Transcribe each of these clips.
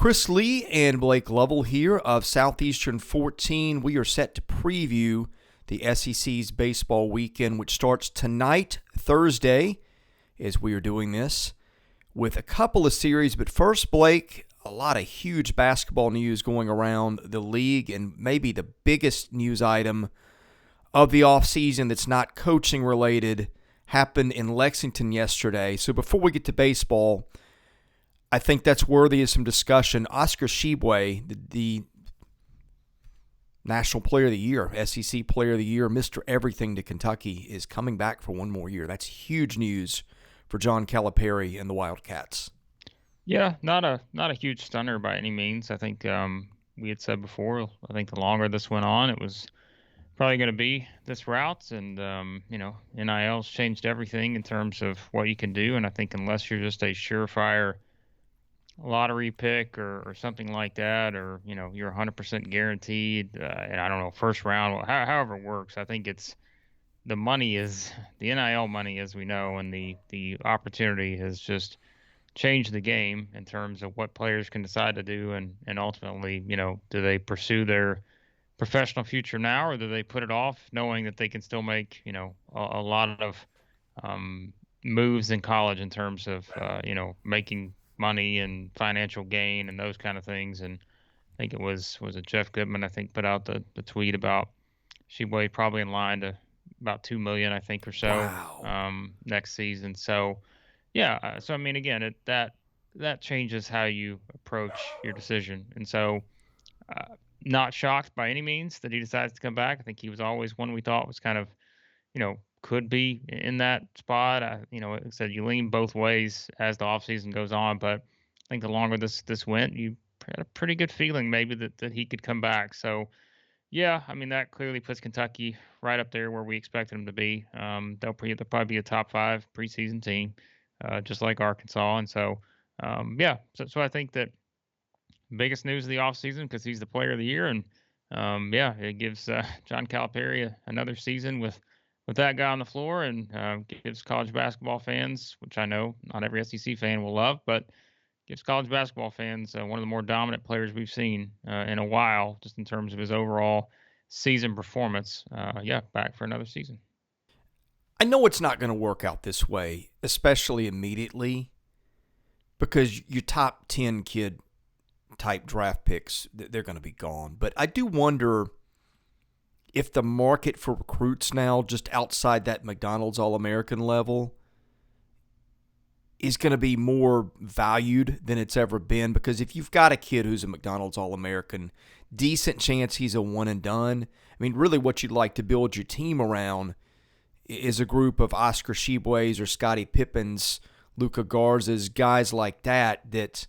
Chris Lee and Blake Lovell here of Southeastern 14. We are set to preview the SEC's baseball weekend, which starts tonight, Thursday, as we are doing this, with a couple of series. But first, Blake, a lot of huge basketball news going around the league, and maybe the biggest news item of the offseason that's not coaching related happened in Lexington yesterday. So before we get to baseball, I think that's worthy of some discussion. Oscar Tshiebwe, the National Player of the Year, SEC Player of the Year, Mr. Everything to Kentucky, is coming back for one more year. That's huge news for John Calipari and the Wildcats. Yeah, not a huge stunner by any means. I think we had said before, I think the longer this went on, it was probably going to be this route. And, NIL's changed everything in terms of what you can do. And I think unless you're just a surefire lottery pick or something like that, or you're 100% guaranteed, and I don't know, first round, however it works, I think it's the money is the NIL money, as we know, and the opportunity has just changed the game in terms of what players can decide to do, and ultimately, do they pursue their professional future now, or do they put it off knowing that they can still make a lot of moves in college in terms of making money and financial gain and those kind of things. And I think it was it Jeff Goodman, I think, put out the tweet about Tshiebwe probably in line to about $2 million, I think, or so. Wow. Next season. So yeah, so I mean, again, that changes how you approach your decision. And so not shocked by any means that he decides to come back. I think he was always one we thought was kind of, could be in that spot. Like I said, you lean both ways as the offseason goes on, but I think the longer this went, you had a pretty good feeling maybe that he could come back. So yeah, I mean, that clearly puts Kentucky right up there where we expected them to be. They'll probably be a top 5 preseason team, just like Arkansas. And so, yeah, so I think that biggest news of the offseason, because he's the player of the year. And yeah, it gives John Calipari another season with that guy on the floor, and gives college basketball fans, which I know not every SEC fan will love, but gives college basketball fans one of the more dominant players we've seen in a while, just in terms of his overall season performance. Yeah, back for another season. I know it's not going to work out this way, especially immediately, because your top 10 kid type draft picks, they're going to be gone. But I do wonder if the market for recruits now, just outside that McDonald's All-American level, is going to be more valued than it's ever been. Because if you've got a kid who's a McDonald's All-American, decent chance he's a one and done. I mean, really what you'd like to build your team around is a group of Oscar Tshiebwe's or Scottie Pippens, Luka Garza's, guys like that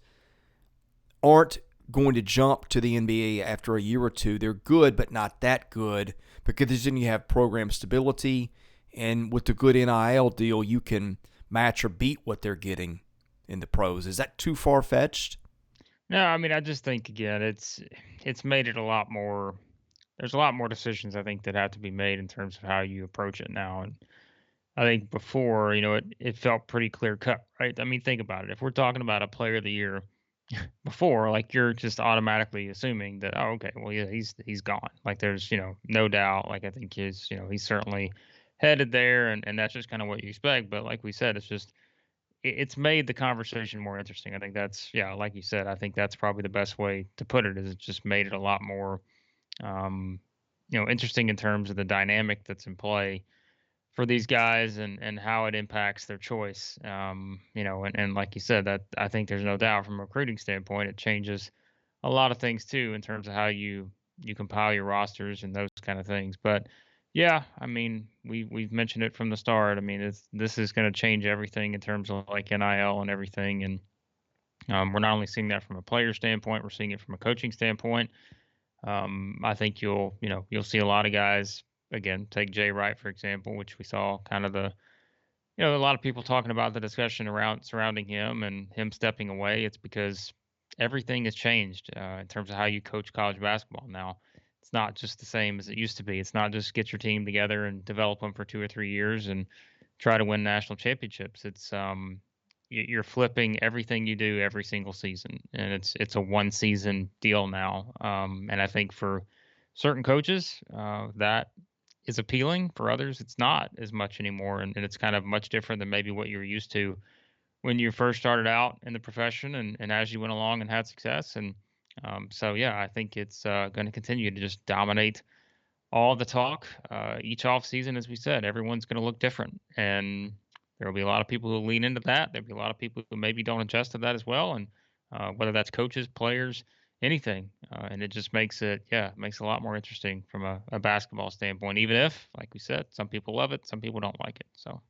aren't going to jump to the NBA after a year or two. They're good, but not that good, because then you have program stability, and with the good NIL deal, you can match or beat what they're getting in the pros. Is that too far-fetched? No, I mean, I just think, again, it's made it a lot more. There's a lot more decisions, I think, that have to be made in terms of how you approach it now. And I think before, it felt pretty clear cut, right? I mean, think about it. If we're talking about a player of the year before, like, you're just automatically assuming that, oh, okay, well, yeah, he's gone. Like, there's, no doubt. Like, I think he's certainly headed there, and that's just kind of what you expect. But like we said, it's made the conversation more interesting. I think that's, yeah, like you said, I think that's probably the best way to put it, is it just made it a lot more um, interesting in terms of the dynamic that's in play for these guys, and how it impacts their choice. And like you said, that I think there's no doubt from a recruiting standpoint, it changes a lot of things too in terms of how you compile your rosters and those kind of things. But yeah, I mean, we've mentioned it from the start. I mean, this is going to change everything in terms of like NIL and everything. And we're not only seeing that from a player standpoint, we're seeing it from a coaching standpoint. I think you'll see a lot of guys, again, take Jay Wright, for example, which we saw kind of a lot of people talking about the discussion around surrounding him and him stepping away. It's because everything has changed in terms of how you coach college basketball now. It's not just the same as it used to be. It's not just get your team together and develop them for 2 or 3 years and try to win national championships. It's you're flipping everything you do every single season, and it's a one season deal now. And I think for certain coaches, that is appealing. For others, it's not as much anymore, and it's kind of much different than maybe what you were used to when you first started out in the profession, and as you went along and had success. And so, yeah, I think it's going to continue to just dominate all the talk each off season. As we said, everyone's going to look different, and there will be a lot of people who lean into that. There'll be a lot of people who maybe don't adjust to that as well, and whether that's coaches, players, anything, and it just makes it, yeah, it makes it a lot more interesting from a basketball standpoint. Even if, like we said, some people love it, some people don't like it. So.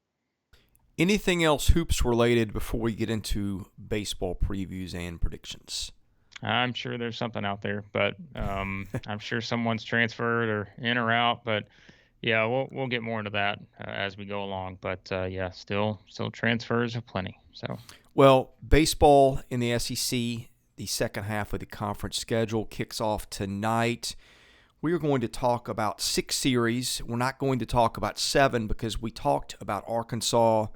Anything else hoops related before we get into baseball previews and predictions? I'm sure there's something out there, but I'm sure someone's transferred or in or out. But yeah, we'll get more into that as we go along. But yeah, still transfers of plenty. So Well, baseball in the SEC, the second half of the conference schedule kicks off tonight. We are going to talk about 6 series. We're not going to talk about 7 because we talked about Arkansas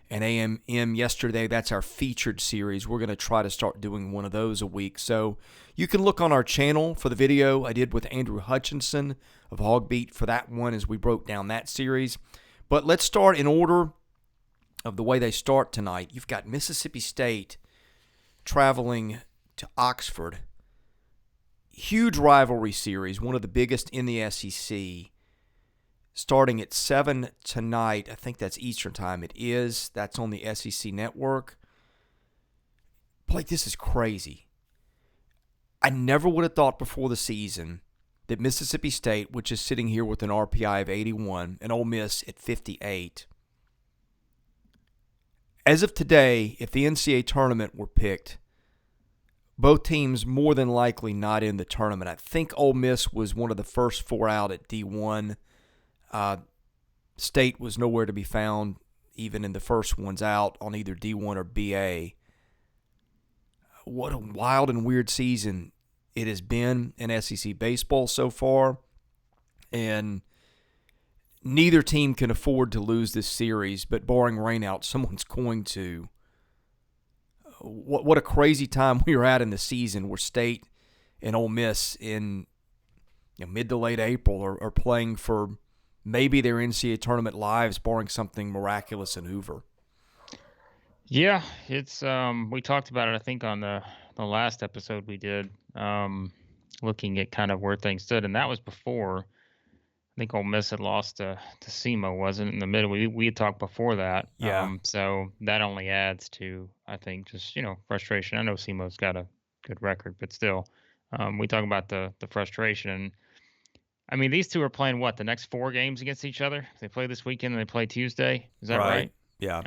and A&M yesterday. That's our featured series. We're going to try to start doing one of those a week. So you can look on our channel for the video I did with Andrew Hutchinson of Hogbeat for that one as we broke down that series. But let's start in order of the way they start tonight. You've got Mississippi State traveling to Oxford. Huge rivalry series, one of the biggest in the SEC. Starting at 7 tonight. I think that's Eastern time. It is. That's on the SEC network. Blake, this is crazy. I never would have thought before the season that Mississippi State, which is sitting here with an RPI of 81, and Ole Miss at 58. As of today, if the NCAA tournament were picked, both teams more than likely not in the tournament. I think Ole Miss was one of the first 4 out at D1. State was nowhere to be found, even in the first ones out on either D1 or BA. What a wild and weird season it has been in SEC baseball so far, and neither team can afford to lose this series, but barring rainout, someone's going to. What a crazy time we are at in the season where State and Ole Miss in mid to late April are playing for maybe their NCAA tournament lives, barring something miraculous in Hoover. yeah, it's we talked about it, I think, on the last episode we did, looking at kind of where things stood, and that was before. I think Ole Miss had lost to SEMO, wasn't it, in the middle. We had talked before that. Yeah. So that only adds to, I think, just, frustration. I know SEMO's got a good record, but still, we talk about the frustration. I mean, these two are playing the next 4 games against each other? They play this weekend and they play Tuesday. Is that right? Yeah.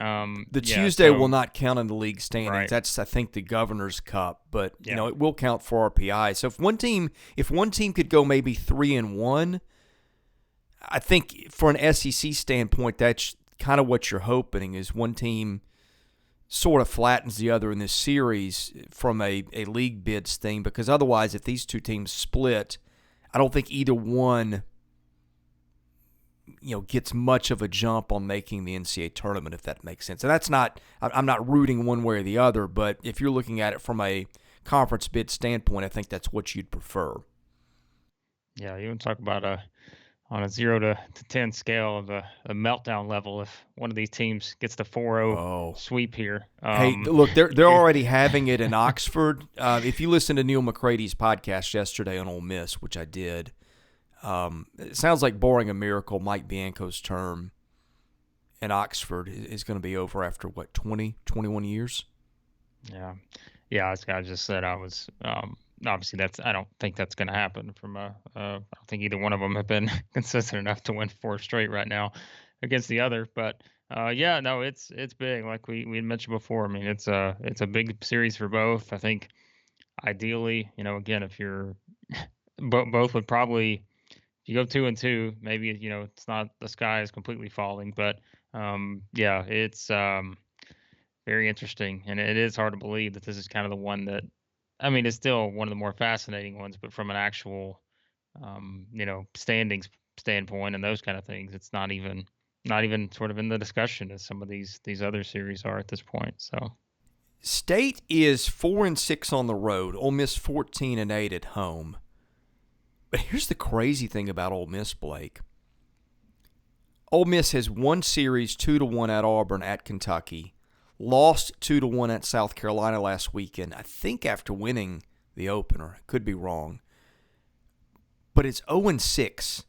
The yeah, Tuesday will not count in the league standings. Right. That's, I think, the Governor's Cup, but Yeah. it will count for RPI. So if one team could go maybe 3-1, I think for an SEC standpoint, that's kind of what you're hoping, is one team sort of flattens the other in this series from a league bids thing, because otherwise, if these two teams split, I don't think either one gets much of a jump on making the NCAA tournament, if that makes sense. And that's not, I'm not rooting one way or the other, but if you're looking at it from a conference bid standpoint, I think that's what you'd prefer. Yeah, you want to talk about on a 0 to 10 scale of a meltdown level if one of these teams gets the 4-0 sweep here. Hey, look, they're already having it in Oxford. If you listen to Neil McCrady's podcast yesterday on Ole Miss, which I did, it sounds like barring a miracle, Mike Bianco's term in Oxford is going to be over after, 21 years? Yeah. Yeah, as I just said, I was obviously I don't think that's going to happen. I don't think either one of them have been consistent enough to win 4 straight right now against the other. But yeah, no, it's big. Like we had mentioned before. I mean, it's a big series for both. I think ideally, again, if you're both would probably, if you go 2-2, maybe it's not, the sky is completely falling. But yeah, it's very interesting, and it is hard to believe that this is kind of the one that, I mean, it's still one of the more fascinating ones, but from an actual, standings standpoint and those kind of things, it's not even sort of in the discussion as some of these other series are at this point. So State is 4-6 on the road. Ole Miss 14-8 at home. But here's the crazy thing about Ole Miss, Blake. Ole Miss has won series 2-1 at Auburn at Kentucky, lost 2-1 at South Carolina last weekend, I think after winning the opener. Could be wrong. But it's 0-6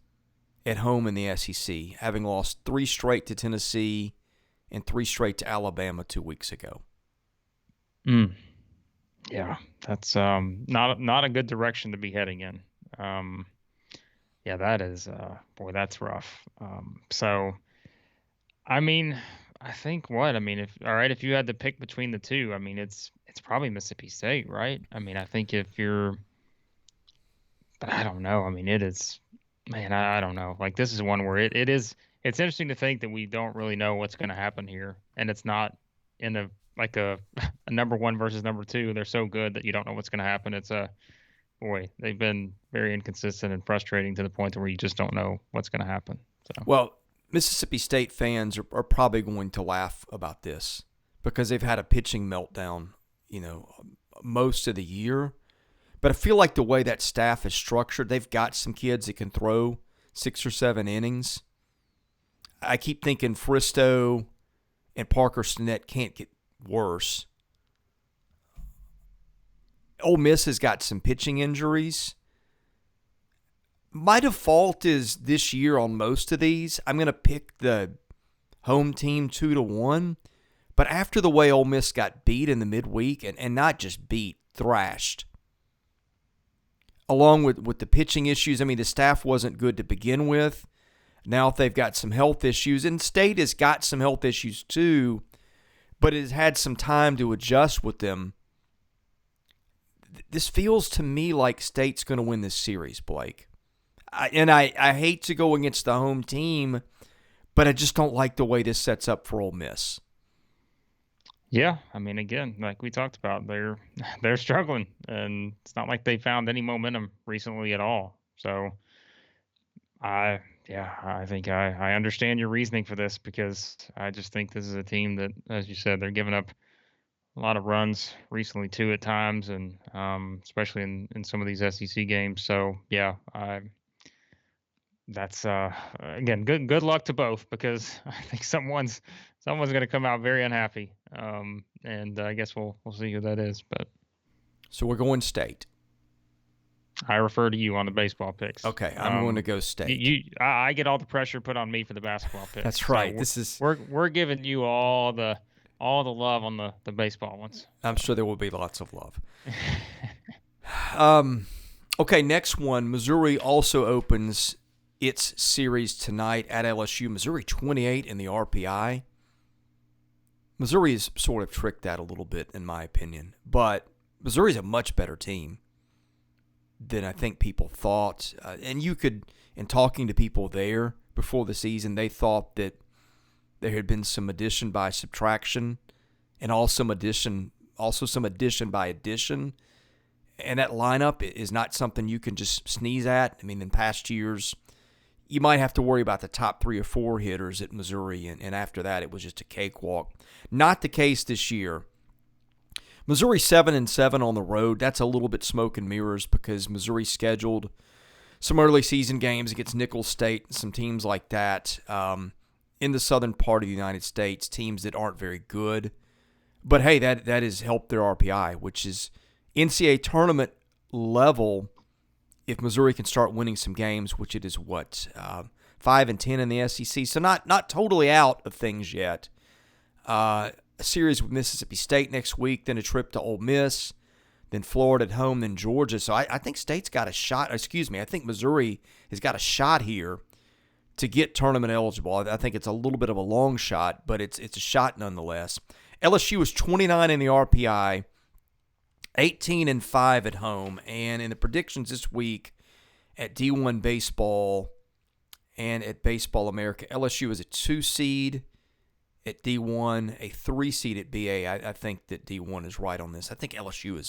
at home in the SEC, having lost 3 straight to Tennessee and 3 straight to Alabama 2 weeks ago. Yeah, that's not a good direction to be heading in. Yeah, that is boy, that's rough. So I mean, I think if you had to pick between the two, I mean it's probably Mississippi State, right? I mean, I think but I don't know. I mean, it is, man, I don't know. Like this is one where it's interesting to think that we don't really know what's going to happen here, and it's not in a a number one versus number two. They're so good that you don't know what's going to happen. It's boy, they've been very inconsistent and frustrating to the point where you just don't know what's going to happen. So. Well, Mississippi State fans are probably going to laugh about this because they've had a pitching meltdown, most of the year. But I feel like the way that staff is structured, they've got some kids that can throw 6 or 7 innings. I keep thinking Fristow and Parker Stinnett can't get worse. Ole Miss has got some pitching injuries. My default is this year on most of these, I'm going to pick the home team 2-1. But after the way Ole Miss got beat in the midweek, and not just beat, thrashed, along with the pitching issues, I mean, the staff wasn't good to begin with. Now if they've got some health issues, and State has got some health issues too, but it has had some time to adjust with them. This feels to me like State's going to win this series, Blake. I hate to go against the home team, but I just don't like the way this sets up for Ole Miss. Yeah, I mean, again, like we talked about, they're struggling, and it's not like they found any momentum recently at all. So, I think I understand your reasoning for this because I just think this is a team that, as you said, they're giving up a lot of runs recently too at times, and especially in some of these SEC games. So yeah, that's again good luck to both because I think someone's going to come out very unhappy, and I guess we'll see who that is. But so we're going State. I refer to you on the baseball picks. Okay, I'm going to go State. I get all the pressure put on me for the basketball picks. That's right. So we're giving you all the love on the baseball ones. I'm sure there will be lots of love. Okay, next one. Missouri also opens its series tonight at LSU. Missouri 28 in the RPI. Missouri has sort of tricked that a little bit, in my opinion. But Missouri's a much better team than I think people thought. And you could, in talking to people there before the season, they thought that there had been some addition by subtraction and also some addition by addition. And that lineup is not something you can just sneeze at. I mean, in past years, you might have to worry about the top 3 or 4 hitters at Missouri, and after that, it was just a cakewalk. Not the case this year. Missouri 7-7 on the road. That's a little bit smoke and mirrors because Missouri scheduled some early season games against Nicholls State and some teams like that in the southern part of the United States, teams that aren't very good. But hey, that has helped their RPI, which is NCAA tournament level. If Missouri can start winning some games, which it is 5-10 in the SEC, so not totally out of things yet. A series with Mississippi State next week, then a trip to Ole Miss, then Florida at home, then Georgia. So I think State's got a shot. I think Missouri has got a shot here to get tournament eligible. I think it's a little bit of a long shot, but it's a shot nonetheless. LSU is 29 in the RPI. 18-5 at home, and in the predictions this week at D1 Baseball and at Baseball America, LSU is a 2 seed at D1, a 3 seed at BA. I think that D1 is right on this. I think LSU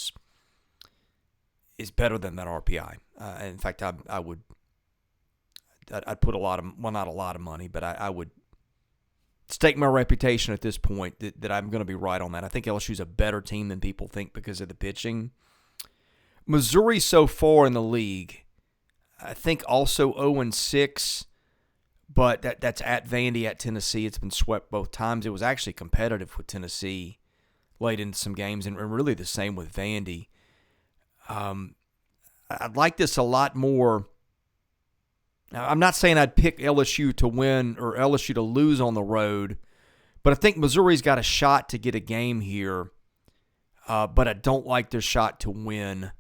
is better than that RPI. In fact, I'd put a lot of, well, not a lot of money, but I would stake my reputation at this point that I'm going to be right on that. I think LSU's a better team than people think because of the pitching. Missouri so far in the league, I think also 0-6, but that's at Vandy, at Tennessee. It's been swept both times. It was actually competitive with Tennessee late into some games, and really the same with Vandy. I'd like this a lot more. Now, I'm not saying I'd pick LSU to win or LSU to lose on the road, but I think Missouri's got a shot to get a game here, but I don't like their shot to win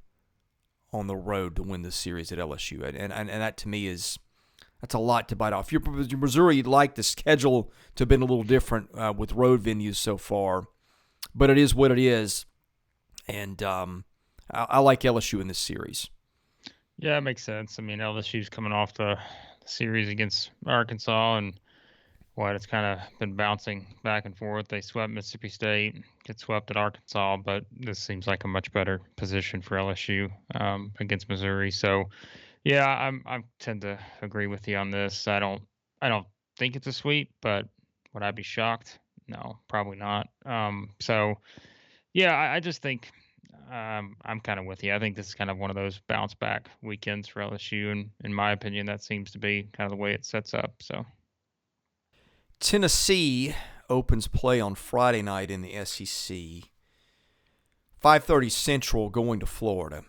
on the road to win the series at LSU. And that to me that's a lot to bite off. You're Missouri, you'd like the schedule to have been a little different with road venues so far, but it is what it is. And I like LSU in this series. Yeah, it makes sense. I mean, LSU's coming off the series against Arkansas, and it's kind of been bouncing back and forth. They swept Mississippi State, get swept at Arkansas, but this seems like a much better position for LSU against Missouri. So, yeah, I tend to agree with you on this. I don't think it's a sweep, but would I be shocked? No, probably not. So, yeah, I just think I'm kind of with you. I think this is kind of one of those bounce back weekends for LSU, and in my opinion, that seems to be kind of the way it sets up. So. Tennessee opens play on Friday night in the SEC. 5:30 Central going to Florida.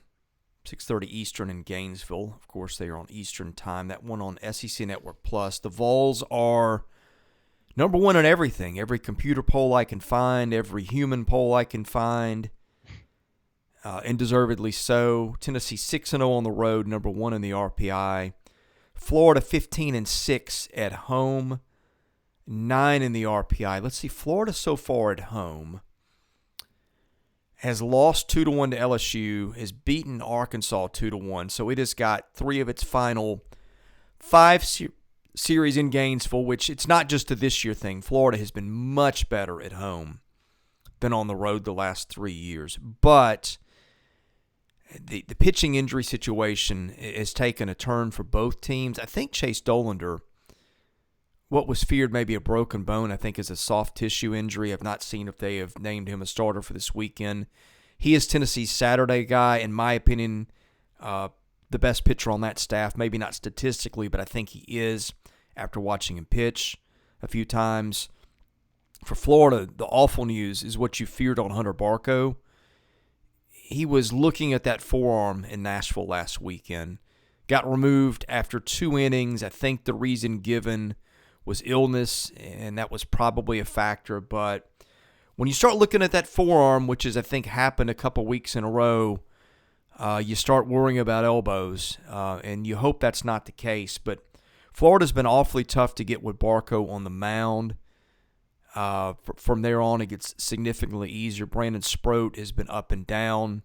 6:30 Eastern in Gainesville. Of course, they are on Eastern time. That one on SEC Network Plus. The Vols are number one in everything. Every computer poll I can find, every human poll I can find. And deservedly so. Tennessee 6-0 on the road, number one in the RPI. Florida 15-6 at home. 9 in the RPI. Let's see, Florida so far at home has lost 2-1 to LSU, has beaten Arkansas 2-1, so it has got 3 of its final 5 series in Gainesville, which it's not just a this year thing. Florida has been much better at home than on the road the last 3 years, but the pitching injury situation has taken a turn for both teams. I think Chase Dolander, what was feared maybe a broken bone, I think is a soft tissue injury. I've not seen if they have named him a starter for this weekend. He is Tennessee's Saturday guy, in my opinion, the best pitcher on that staff. Maybe not statistically, but I think he is after watching him pitch a few times. For Florida, the awful news is what you feared on Hunter Barco. He was looking at that forearm in Nashville last weekend. Got removed after 2 innings. I think the reason given was illness, and that was probably a factor. But when you start looking at that forearm, which is I think happened a couple weeks in a row, you start worrying about elbows, and you hope that's not the case. But Florida's been awfully tough to get with Barco on the mound. From there on, it gets significantly easier. Brandon Sproat has been up and down,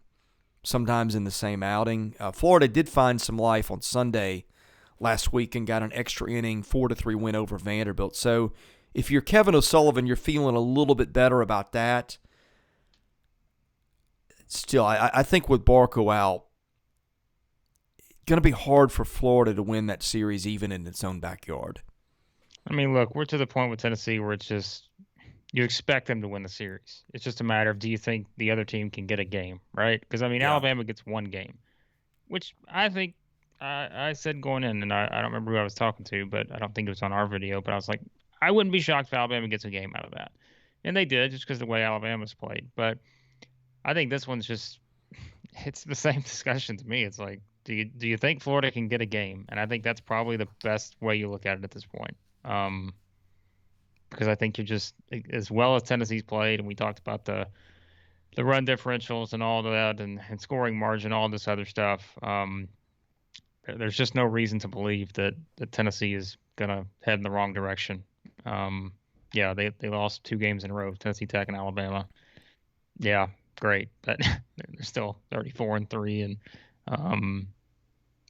sometimes in the same outing. Florida did find some life on Sunday last week and got an extra inning, 4-3 win over Vanderbilt. So if you're Kevin O'Sullivan, you're feeling a little bit better about that. Still, I think with Barco out, it's going to be hard for Florida to win that series even in its own backyard. I mean, look, we're to the point with Tennessee where it's just you expect them to win the series. It's just a matter of do you think the other team can get a game, right? Because, I mean, Yeah. Alabama gets 1 game, which I think I said going in, and I don't remember who I was talking to, but I don't think it was on our video, but I was like, I wouldn't be shocked if Alabama gets a game out of that. And they did, just because of the way Alabama's played. But I think this one's just, it's the same discussion to me. It's like, do you think Florida can get a game? And I think that's probably the best way you look at it at this point. Because I think you're just, as well as Tennessee's played, and we talked about the run differentials and all that, and scoring margin, all this other stuff. There's just no reason to believe that Tennessee is gonna head in the wrong direction. Yeah, they lost 2 games in a row, Tennessee Tech and Alabama. Yeah, great, but they're still 34-3, and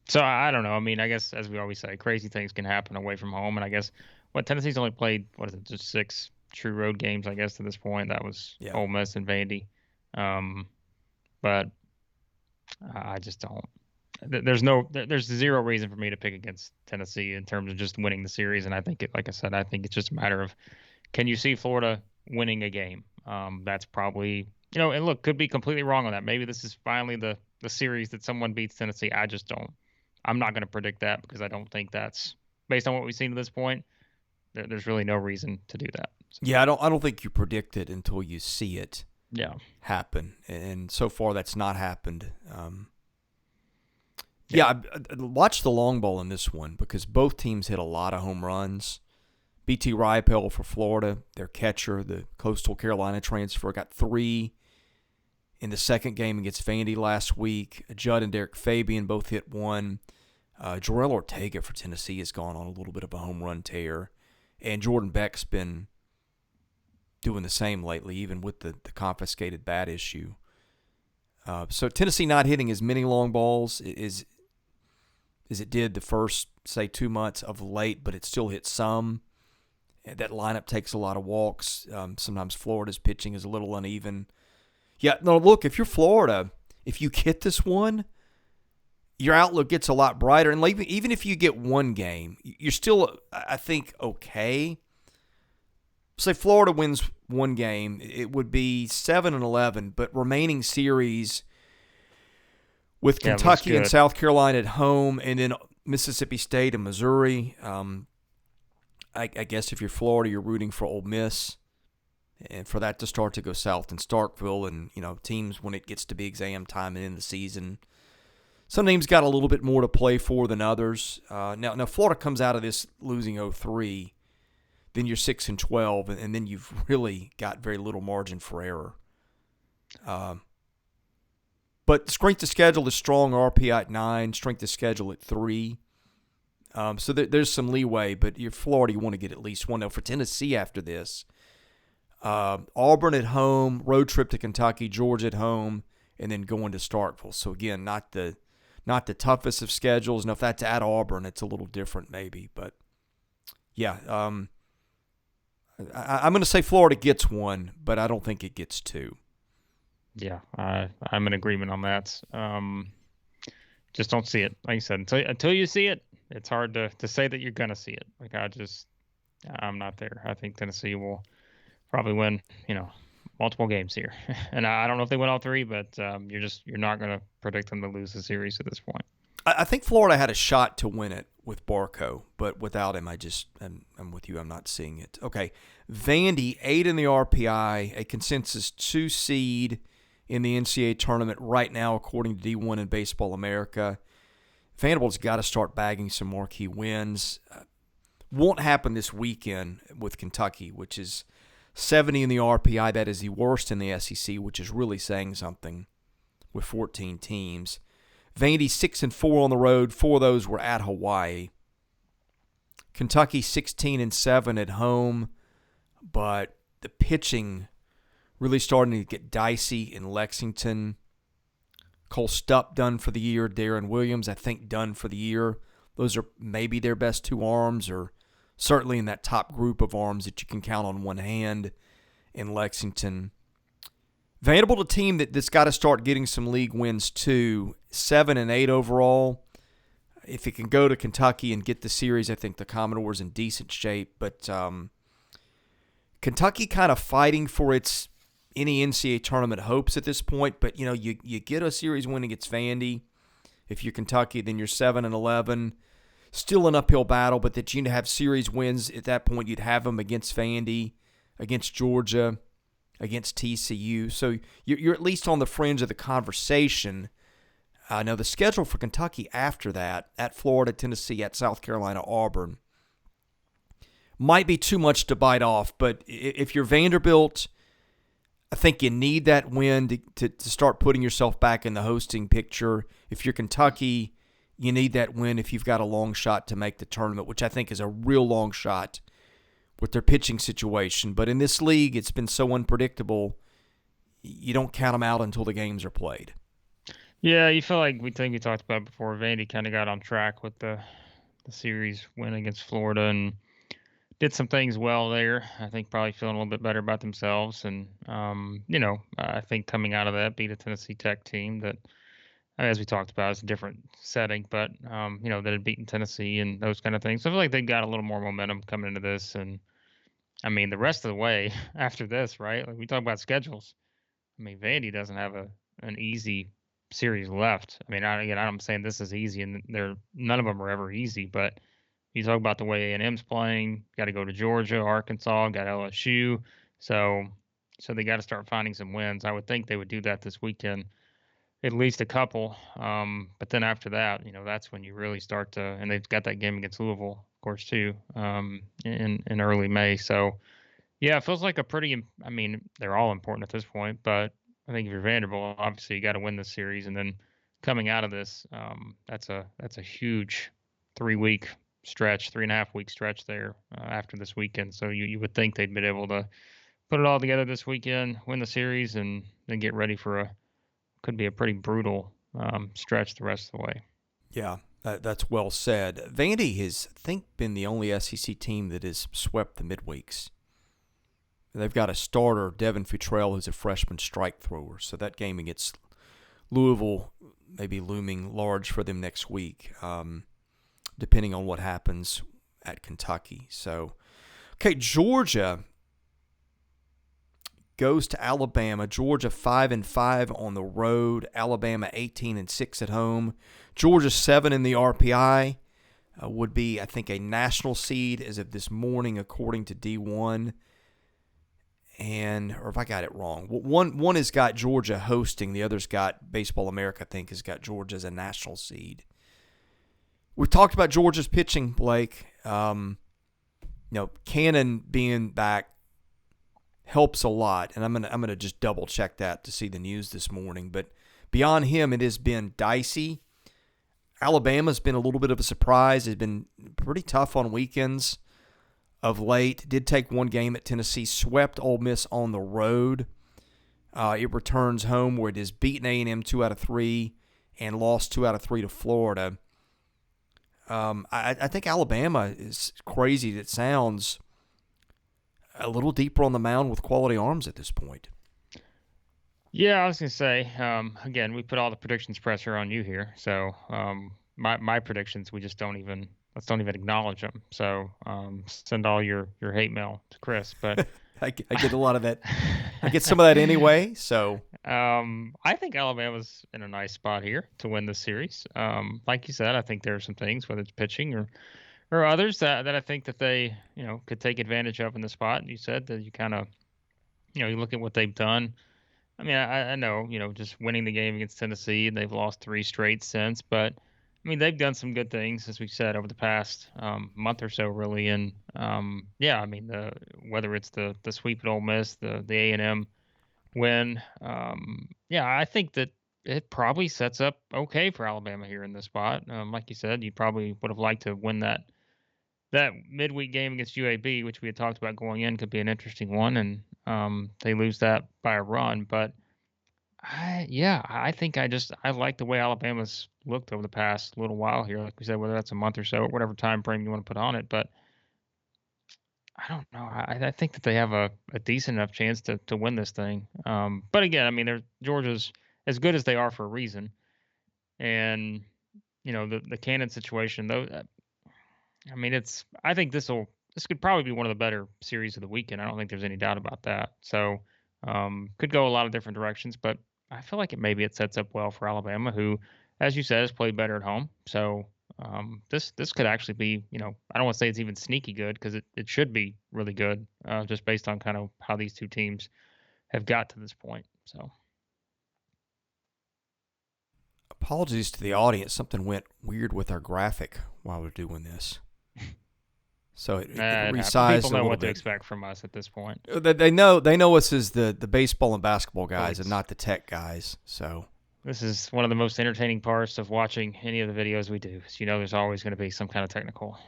so I don't know. I mean, I guess as we always say, crazy things can happen away from home, and I guess Tennessee's only played just 6 true road games, I guess, to this point. That was Ole Miss and Vandy, but I just don't. There's zero reason for me to pick against Tennessee in terms of just winning the series, and I think like I said, I think it's just a matter of Can you see Florida winning a game? That's probably, and look, could be completely wrong on that. Maybe this is finally the series that someone beats Tennessee. I just don't. I'm not going to predict that because I don't think that's based on what we've seen to this point. There's really no reason to do that. So, Yeah, I don't think you predict it until you see it yeah, happen, and so far that's not happened. yeah, I watch the long ball in this one because both teams hit a lot of home runs. BT Riopelle for Florida, their catcher, the Coastal Carolina transfer, got 3 in the second game against Vandy last week. Judd and Derek Fabian both hit 1. Jorel Ortega for Tennessee has gone on a little bit of a home run tear. And Jordan Beck's been doing the same lately, even with the confiscated bat issue. So Tennessee not hitting as many long balls as it did the first, say, 2 months of late, but it still hits some. That lineup takes a lot of walks. Sometimes Florida's pitching is a little uneven. Yeah, no, look, if you're Florida, if you get this one, your outlook gets a lot brighter. And even if you get one game, you're still, I think, okay. Say Florida wins one game, it would be 7-11, but remaining series with yeah, looks Kentucky and good. South Carolina at home and then Mississippi State and Missouri. I guess if you're Florida, you're rooting for Ole Miss, and for that to start to go south in Starkville, and teams when it gets to be exam time and in the season, some teams got a little bit more to play for than others. Now Florida comes out of this losing 0-3, then you're 6-12, and then you've really got very little margin for error. But strength of schedule is strong. RPI at 9, strength of schedule at 3. So there's some leeway, but you're Florida, you want to get at least one. Now for Tennessee after this, Auburn at home, road trip to Kentucky, Georgia at home, and then going to Starkville. So again, not the toughest of schedules. Now if that's at Auburn, it's a little different maybe, but yeah, I'm going to say Florida gets one, but I don't think it gets 2. Yeah, I'm in agreement on that. Just don't see it. Like you said, until you see it, it's hard to say that you're gonna see it. Like I'm not there. I think Tennessee will probably win, multiple games here, and I don't know if they win all 3, but you're not gonna predict them to lose the series at this point. I think Florida had a shot to win it with Barco, but without him, I'm with you. I'm not seeing it. Okay, Vandy 8 in the RPI, a consensus 2 seed in the NCAA tournament right now, according to D1 and Baseball America. Vanderbilt's got to start bagging some marquee wins. Won't happen this weekend with Kentucky, which is 70 in the RPI. That is the worst in the SEC, which is really saying something with 14 teams. Vandy 6-4 on the road. 4 of those were at Hawaii. Kentucky 16-7 at home, but the pitching really starting to get dicey in Lexington. Cole Stupp done for the year. Darren Williams, I think, done for the year. Those are maybe their best 2 arms, or certainly in that top group of arms that you can count on one hand in Lexington. Vanderbilt, a team that's got to start getting some league wins too. 7-8 overall. If it can go to Kentucky and get the series, I think the Commodores in decent shape. But Kentucky kind of fighting for its any NCAA tournament hopes at this point, but you get a series win against Vandy. If you're Kentucky, then you're 7-11. Still an uphill battle, but that you have series wins at that point, you'd have them against Vandy, against Georgia, against TCU. So you're at least on the fringe of the conversation. Now the schedule for Kentucky after that, at Florida, Tennessee, at South Carolina, Auburn, might be too much to bite off. But if you're Vanderbilt, I think you need that win to start putting yourself back in the hosting picture. If you're Kentucky, you need that win if you've got a long shot to make the tournament, which I think is a real long shot with their pitching situation. But in this league, it's been so unpredictable, you don't count them out until the games are played. Yeah, you feel like we talked about it before. Vandy kind of got on track with the series win against Florida and did some things well there. I think probably feeling a little bit better about themselves. And, I think coming out of that, beat a Tennessee Tech team that, as we talked about, it's a different setting, but, that had beaten Tennessee and those kind of things. So I feel like they got a little more momentum coming into this. And I mean, the rest of the way after this, right? Like we talk about schedules. I mean, Vandy doesn't have an easy series left. I mean, again, I'm saying this is easy, and they're none of them are ever easy. But you talk about the way A&M's playing. Got to go to Georgia, Arkansas, got LSU. So, so they got to start finding some wins. I would think they would do that this weekend, at least a couple. But then after that, that's when you really start to. And they've got that game against Louisville, of course, too, in early May. So yeah, it feels like a pretty. I mean, they're all important at this point, but I think if you're Vanderbilt, obviously you got to win this series, and then coming out of this, that's a huge 3 week stretch, 3.5 week stretch there after this weekend. So you would think they'd been able to put it all together this weekend, win the series, and then get ready for could be a pretty brutal stretch the rest of the way. Yeah, that's well said. Vandy has, I think, been the only SEC team that has swept the midweeks. They've got a starter, Devin Futrell, who's a freshman strike thrower. So that game against Louisville may be looming large for them next week, depending on what happens at Kentucky. So, okay, Georgia goes to Alabama. Georgia 5-5 on the road. Alabama 18-6 at home. Georgia 7 in the RPI. Would be, I think, a national seed as of this morning, according to D1. Or if I got it wrong, one has got Georgia hosting, the other's got Baseball America, I think, has got Georgia as a national seed. We've talked about Georgia's pitching, Blake. Cannon being back helps a lot, and I'm gonna just double check that to see the news this morning. But beyond him, it has been dicey. Alabama's been a little bit of a surprise. It's been pretty tough on weekends of late. Did take one game at Tennessee, swept Ole Miss on the road. It returns home where it has beaten A&M 2 out of 3 and lost 2 out of 3 to Florida. I think Alabama, is crazy as it sounds, a little deeper on the mound with quality arms at this point. Yeah, I was gonna say. Again, we put all the predictions pressure on you here. So my predictions, we just don't even acknowledge them. So send all your hate mail to Chris. But I get a lot of that. I get some of that anyway. So I think Alabama's in a nice spot here to win this series. Like you said, I think there are some things, whether it's pitching or others, that I think that they could take advantage of in the spot. You said that you kind of you look at what they've done. I mean, I know, just winning the game against Tennessee, and they've lost 3 straight since, but I mean, they've done some good things, as we said, over the past month or so, really. And yeah, I mean, whether it's the sweep at Ole Miss, the A&M win, yeah, I think that it probably sets up okay for Alabama here in this spot. Like you said, you probably would have liked to win that midweek game against UAB, which we had talked about going in, could be an interesting one, and they lose that by a run. But I think I like the way Alabama's looked over the past little while here. Like we said, whether that's a month or so, or whatever time frame you want to put on it. But I don't know. I think that they have a decent enough chance to win this thing. But again, I mean, Georgia's as good as they are for a reason, and the Cannon situation though. I mean, I think this could probably be one of the better series of the weekend. I don't think there's any doubt about that. So, could go a lot of different directions, but I feel like maybe it sets up well for Alabama, who, as you said, has played better at home. So, this could actually be, I don't want to say it's even sneaky good, because it should be really good, just based on kind of how these two teams have got to this point. So. Apologies to the audience. Something went weird with our graphic while we're doing this. So it resized people know a what bit. to expect from us at this point. They know us as the baseball and basketball guys and not the tech guys. So this is one of the most entertaining parts of watching any of the videos we do. So there's always going to be some kind of technical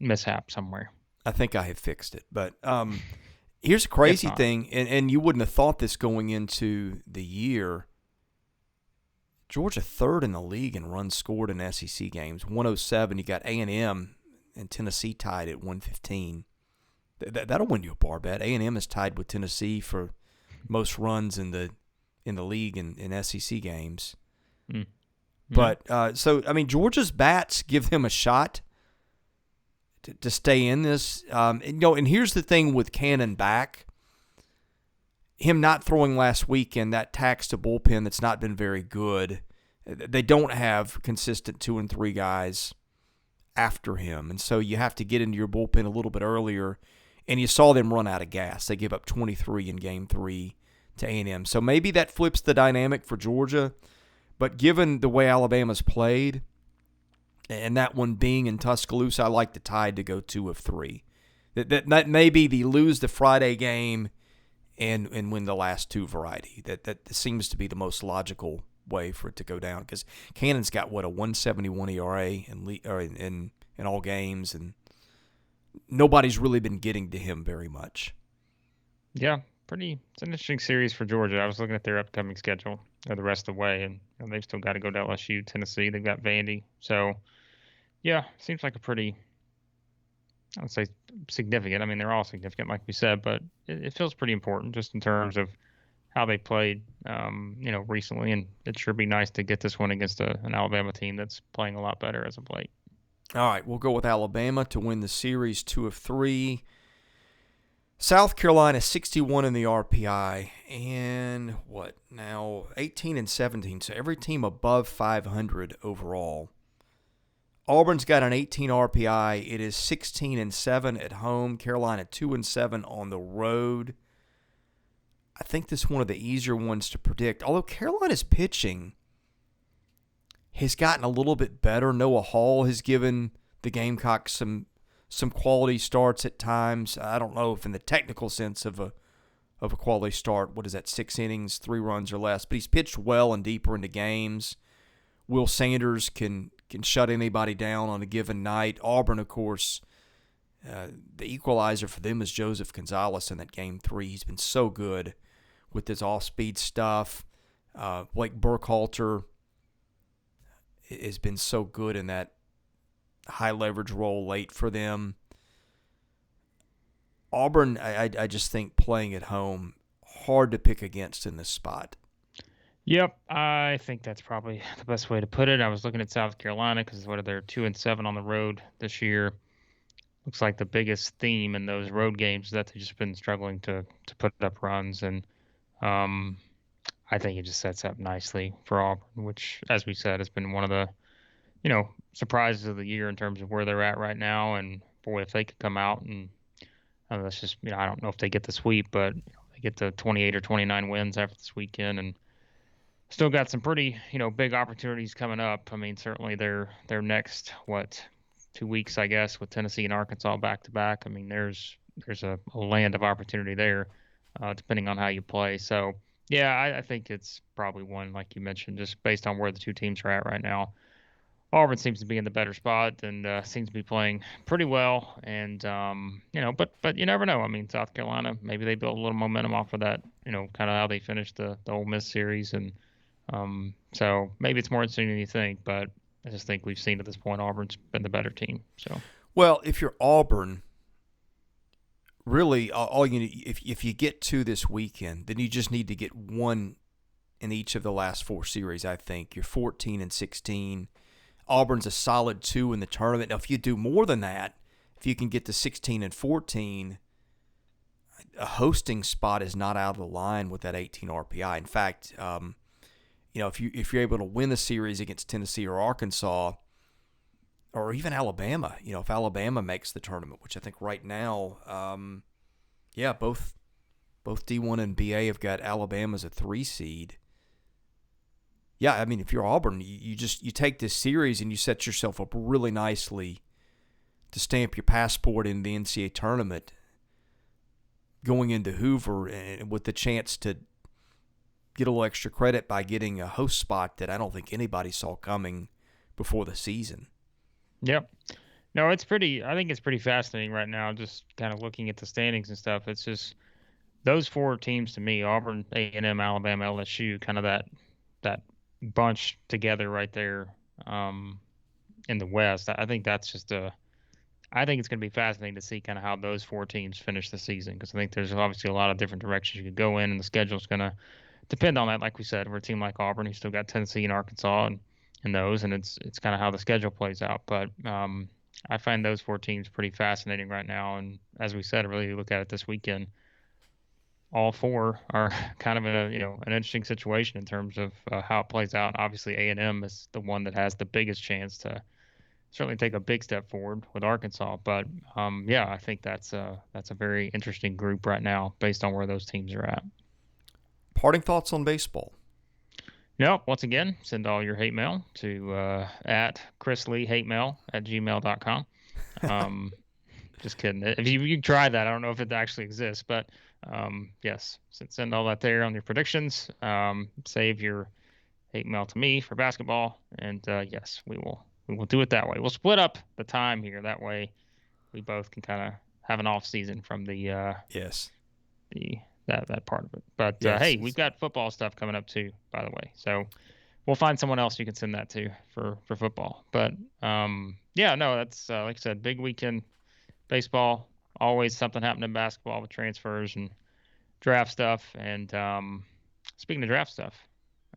mishap somewhere. I think I have fixed it. But here's a crazy thing, and you wouldn't have thought this going into the year. Georgia third in the league in runs scored in SEC games, 107. You got A&M and Tennessee tied at 115. That'll win you a bar bet. A&M is tied with Tennessee for most runs in the league in SEC games. Mm. But so I mean, Georgia's bats give them a shot to stay in this. And here's the thing with Cannon back. Him not throwing last weekend, that taxed a bullpen that's not been very good. They don't have consistent 2 and 3 guys after him, and so you have to get into your bullpen a little bit earlier. And you saw them run out of gas. They gave up 23 in Game 3 to A&M. So maybe that flips the dynamic for Georgia. But given the way Alabama's played, and that one being in Tuscaloosa, I like the Tide to go 2 of 3. That may be the lose the Friday game and win the last 2 variety. That seems to be the most logical way for it to go down, because Cannon's got, a 171 ERA in all games, and nobody's really been getting to him very much. Yeah, it's an interesting series for Georgia. I was looking at their upcoming schedule the rest of the way, and they've still got to go to LSU, Tennessee. They've got Vandy. So, yeah, seems like a pretty, I would say, significant. I mean, they're all significant, like we said, but it feels pretty important just in terms of how they played, recently. And it sure be nice to get this one against an Alabama team that's playing a lot better as of late. All right, we'll go with Alabama to win the series 2 of 3. South Carolina 61 in the RPI, and 18 and 17. So every team above 500 overall. Auburn's got an 18 RPI. It is 16 and 7 at home. Carolina 2 and 7 on the road. I think this is one of the easier ones to predict. Although Carolina's pitching has gotten a little bit better. Noah Hall has given the Gamecocks some quality starts at times. I don't know if in the technical sense of a quality start, 6 innings, 3 runs or less, but he's pitched well and deeper into games. Will Sanders can shut anybody down on a given night. Auburn, of course, the equalizer for them is Joseph Gonzalez in that Game 3. He's been so good with his off-speed stuff. Blake Burkhalter has been so good in that high-leverage role late for them. Auburn, I just think playing at home, hard to pick against in this spot. Yep, I think that's probably the best way to put it. I was looking at South Carolina because they're 2 and 7 on the road this year. Looks like the biggest theme in those road games is that they've just been struggling to put up runs, and I think it just sets up nicely for Auburn, which, as we said, has been one of the surprises of the year in terms of where they're at right now. And boy, if they could come out and let's just I don't know if they get the sweep, but they get to 28 or 29 wins after this weekend, and still got some pretty big opportunities coming up. I mean, certainly their next 2 weeks, I guess, with Tennessee and Arkansas back to back. I mean, there's a land of opportunity there, depending on how you play. So yeah, I think it's probably one, like you mentioned, just based on where the two teams are at right now. Auburn seems to be in the better spot and seems to be playing pretty well. And but you never know. I mean, South Carolina, maybe they built a little momentum off of that. Kind of how they finished the Ole Miss series, and so maybe it's more interesting than you think. But I just think we've seen at this point Auburn's been the better team. So well, if you're Auburn, really, all you need, if you get to this weekend, then you just need to get one in each of the last 4 series. I think you're 14 and 16. Auburn's a solid 2 in the tournament. Now, if you do more than that, if you can get to 16 and 14, a hosting spot is not out of the line with that 18 RPI. In fact, if you're able to win the series against Tennessee or Arkansas, or even Alabama, if Alabama makes the tournament, which I think right now, both D1 and BA have got Alabama as a 3 seed. Yeah, I mean, if you're Auburn, you take this series and you set yourself up really nicely to stamp your passport in the NCAA tournament going into Hoover, and with the chance to get a little extra credit by getting a host spot that I don't think anybody saw coming before the season. Yep. No, I think it's pretty fascinating right now, just kind of looking at the standings and stuff. It's just those 4 teams to me, Auburn, A&M, Alabama, LSU, kind of that bunch together right there in the West. I think that's I think it's going to be fascinating to see kind of how those 4 teams finish the season, because I think there's obviously a lot of different directions you could go in, and the schedule's going to depend on that. Like we said, we're a team like Auburn, who's still got Tennessee and Arkansas and those, and it's kind of how the schedule plays out. But I find those 4 teams pretty fascinating right now. And as we said, really look at it this weekend, all 4 are kind of in a, an interesting situation in terms of how it plays out. Obviously, A&M is the one that has the biggest chance to certainly take a big step forward with Arkansas. But yeah, I think that's a very interesting group right now based on where those teams are at. Parting thoughts on baseball? No, once again, send all your hate mail to at chrisleehatemail@gmail.com. Um, just kidding. If you try that, I don't know if it actually exists, but yes, send all that there on your predictions. Save your hate mail to me for basketball, and yes, we will do it that way. We'll split up the time here. That way, we both can kind of have an off season from Yes. the that part of it. But Yes. hey, we've got football stuff coming up too, by the way. So we'll find someone else you can send that to for football. But yeah, no, that's like I said, big weekend baseball. Always something happening in basketball with transfers and draft stuff. And speaking of draft stuff,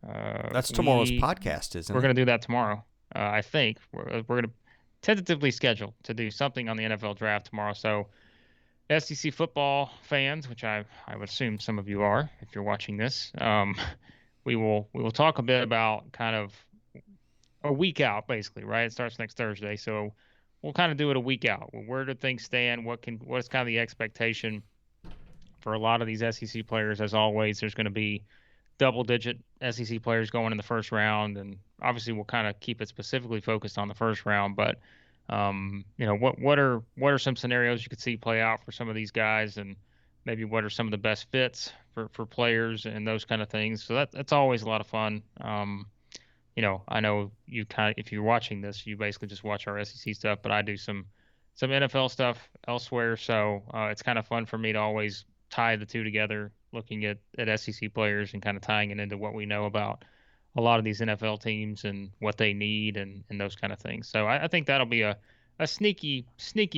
That's tomorrow's podcast, isn't we're it? going to do that tomorrow. I think we're going to tentatively schedule to do something on the NFL draft tomorrow. So SEC football fans, which I would assume some of you are if you're watching this, we will talk a bit about kind of a week out, basically, right? It starts next Thursday, so we'll kind of do it a week out. Where do things stand? What's kind of the expectation for a lot of these SEC players? As always, there's going to be double-digit SEC players going in the first round, and obviously we'll kind of keep it specifically focused on the first round. But what are some scenarios you could see play out for some of these guys, and maybe what are some of the best fits for players and those kind of things. So that's always a lot of fun. I know you if you're watching this, you basically just watch our SEC stuff, but I do some NFL stuff elsewhere. So it's kind of fun for me to always tie the two together, looking at SEC players and kind of tying it into what we know about a lot of these NFL teams and what they need and those kind of things. So I think that'll be a sneaky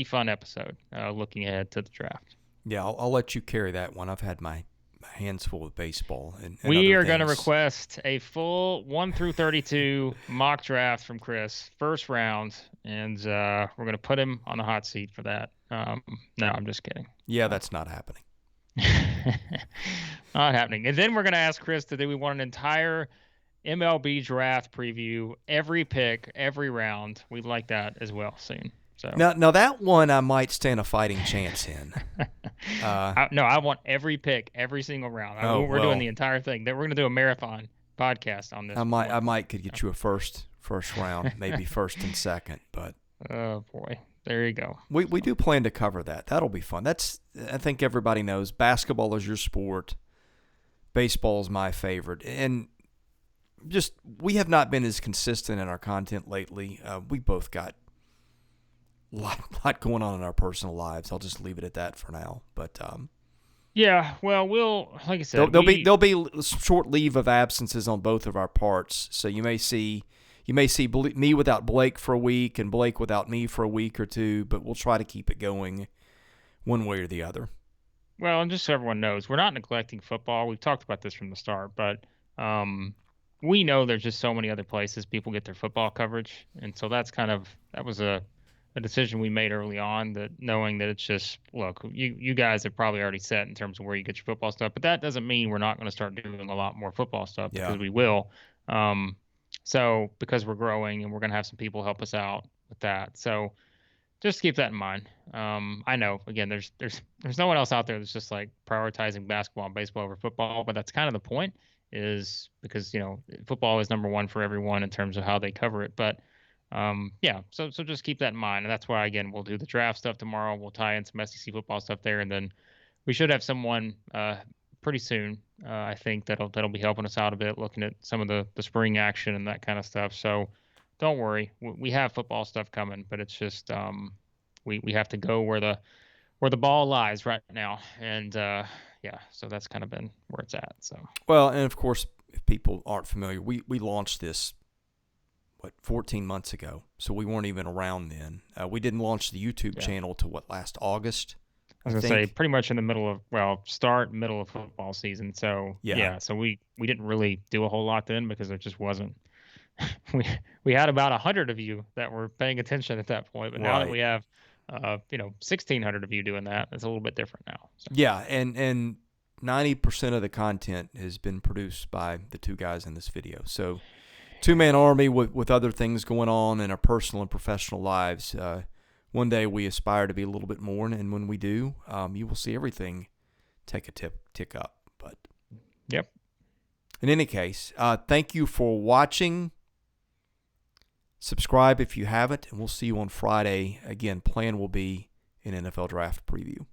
fun episode looking ahead to the draft. Yeah, I'll let you carry that one. I've had my hands full with baseball and we other are going to things. request a full 1 through 32 mock draft from Chris, first round, and we're going to put him on the hot seat for that. No, I'm just kidding. Yeah, that's not happening. Not happening. And then we're going to ask Chris to do we want an entire MLB draft preview, every pick, every round. We'd like that as well soon. So now that one I might stand a fighting chance in. I want every pick, every single round. We're doing the entire thing. We're going to do a marathon podcast on this. I might could get you a first round, maybe first and second, but oh boy, there you go. We do plan to cover that. That'll be fun. I think everybody knows basketball is your sport. Baseball is my favorite, and just we have not been as consistent in our content lately. We both got a lot going on in our personal lives. I'll just leave it at that for now. But yeah, well, like I said, there'll be short leave of absences on both of our parts. So you may see me without Blake for a week and Blake without me for a week or two. But we'll try to keep it going one way or the other. Well, and just so everyone knows, we're not neglecting football. We've talked about this from the start, but we know there's just so many other places people get their football coverage, and so that was a decision we made early on, that knowing that it's just, look, you guys have probably already set in terms of where you get your football stuff, but that doesn't mean we're not going to start doing a lot more football stuff, because we will. So because we're growing and we're going to have some people help us out with that. So just keep that in mind. I know, again, there's no one else out there that's just like prioritizing basketball and baseball over football, but that's kind of the point, is because, football is number one for everyone in terms of how they cover it. But yeah, so just keep that in mind. And that's why, again, we'll do the draft stuff tomorrow. We'll tie in some SEC football stuff there. And then we should have someone pretty soon, I think, that'll be helping us out a bit, looking at some of the spring action and that kind of stuff. So don't worry, we have football stuff coming, but it's just we have to go where the ball lies right now. And yeah, so that's kind of been where it's at. So well, and of course, if people aren't familiar, we launched this 14 months ago, so we weren't even around then. We didn't launch the YouTube channel till last August. I was gonna say pretty much in the middle of middle of football season. So yeah, so we didn't really do a whole lot then, because there just wasn't we had about 100 of you that were paying attention at that point, but now that Right. we have 1,600 of you doing that, it's a little bit different now. So. Yeah, and 90% of the content has been produced by the two guys in this video. So, two-man army with other things going on in our personal and professional lives. One day we aspire to be a little bit more, and when we do, you will see everything take a tick up. But Yep. in any case, thank you for watching. Subscribe if you haven't, and we'll see you on Friday. Again, plan will be an NFL draft preview.